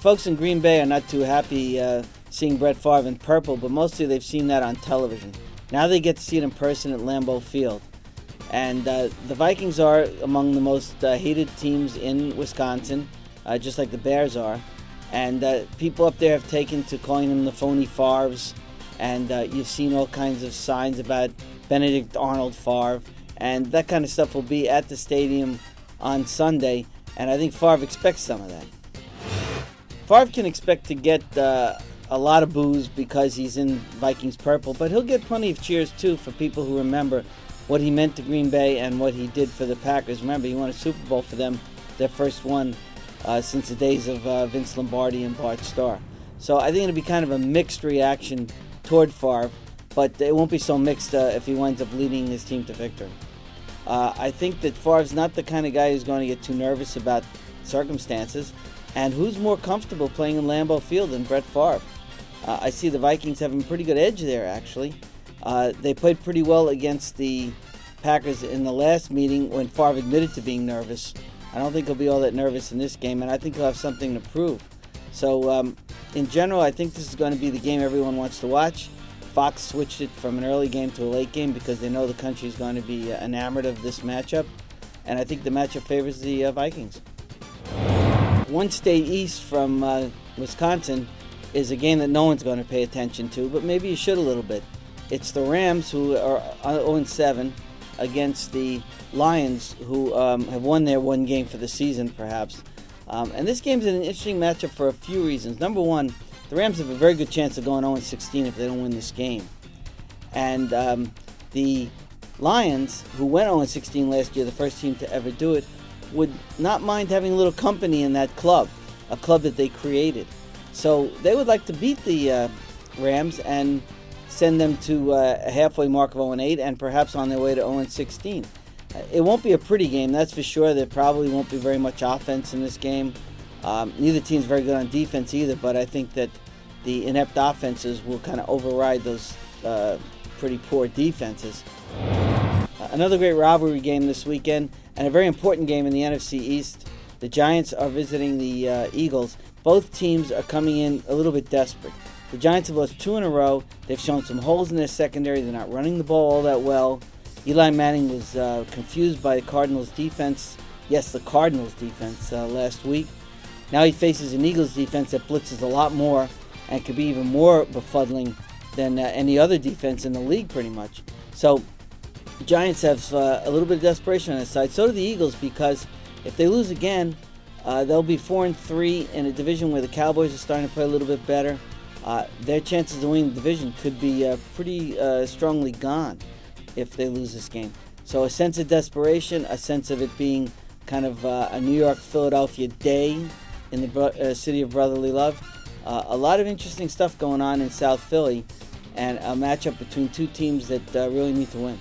folks in Green Bay are not too happy seeing Brett Favre in purple, but mostly they've seen that on television. Now they get to see it in person at Lambeau Field. And the Vikings are among the most hated teams in Wisconsin, just like the Bears are. And people up there have taken to calling them the phony Favres. And you've seen all kinds of signs about Benedict Arnold Favre. And that kind of stuff will be at the stadium on Sunday. And I think Favre expects some of that. Favre can expect to get a lot of boos because he's in Vikings purple. But he'll get plenty of cheers, too, for people who remember what he meant to Green Bay and what he did for the Packers. Remember, he won a Super Bowl for them, their first one since the days of Vince Lombardi and Bart Starr. So I think it'll be kind of a mixed reaction toward Favre, but it won't be so mixed if he winds up leading his team to victory. I think that Favre's not the kind of guy who's going to get too nervous about circumstances, and who's more comfortable playing in Lambeau Field than Brett Favre. I see the Vikings having a pretty good edge there, actually. They played pretty well against the Packers in the last meeting when Favre admitted to being nervous. I don't think he'll be all that nervous in this game, and I think he'll have something to prove. So, in general, I think this is going to be the game everyone wants to watch. Fox switched it from an early game to a late game because they know the country is going to be enamored of this matchup, and I think the matchup favors the Vikings. One state east from Wisconsin is a game that no one's going to pay attention to, but maybe you should a little bit. It's the Rams, who are 0-7, against the Lions, who have won their one game for the season, perhaps. And this game's an interesting matchup for a few reasons. Number one, the Rams have a very good chance of going 0-16 if they don't win this game. And the Lions, who went 0-16 last year, the first team to ever do it, would not mind having a little company in that club, a club that they created. So they would like to beat the Rams and send them to a halfway mark of 0-8 and perhaps on their way to 0-16. It won't be a pretty game, that's for sure. There probably won't be very much offense in this game. Neither team's very good on defense either, but I think that the inept offenses will kind of override those pretty poor defenses. Another great rivalry game this weekend, and a very important game in the NFC East. The Giants are visiting the Eagles. Both teams are coming in a little bit desperate. The Giants have lost 2 in a row. They've shown some holes in their secondary. They're not running the ball all that well. Eli Manning was confused by the Cardinals' defense. Yes, the Cardinals' defense last week. Now he faces an Eagles' defense that blitzes a lot more and could be even more befuddling than any other defense in the league, pretty much. So the Giants have a little bit of desperation on their side. So do the Eagles, because if they lose again, they'll be 4-3 in a division where the Cowboys are starting to play a little bit better. Their chances of winning the division could be pretty strongly gone if they lose this game. So a sense of desperation, a sense of it being kind of a New York-Philadelphia day in the city of brotherly love. A lot of interesting stuff going on in South Philly, and a matchup between two teams that really need to win.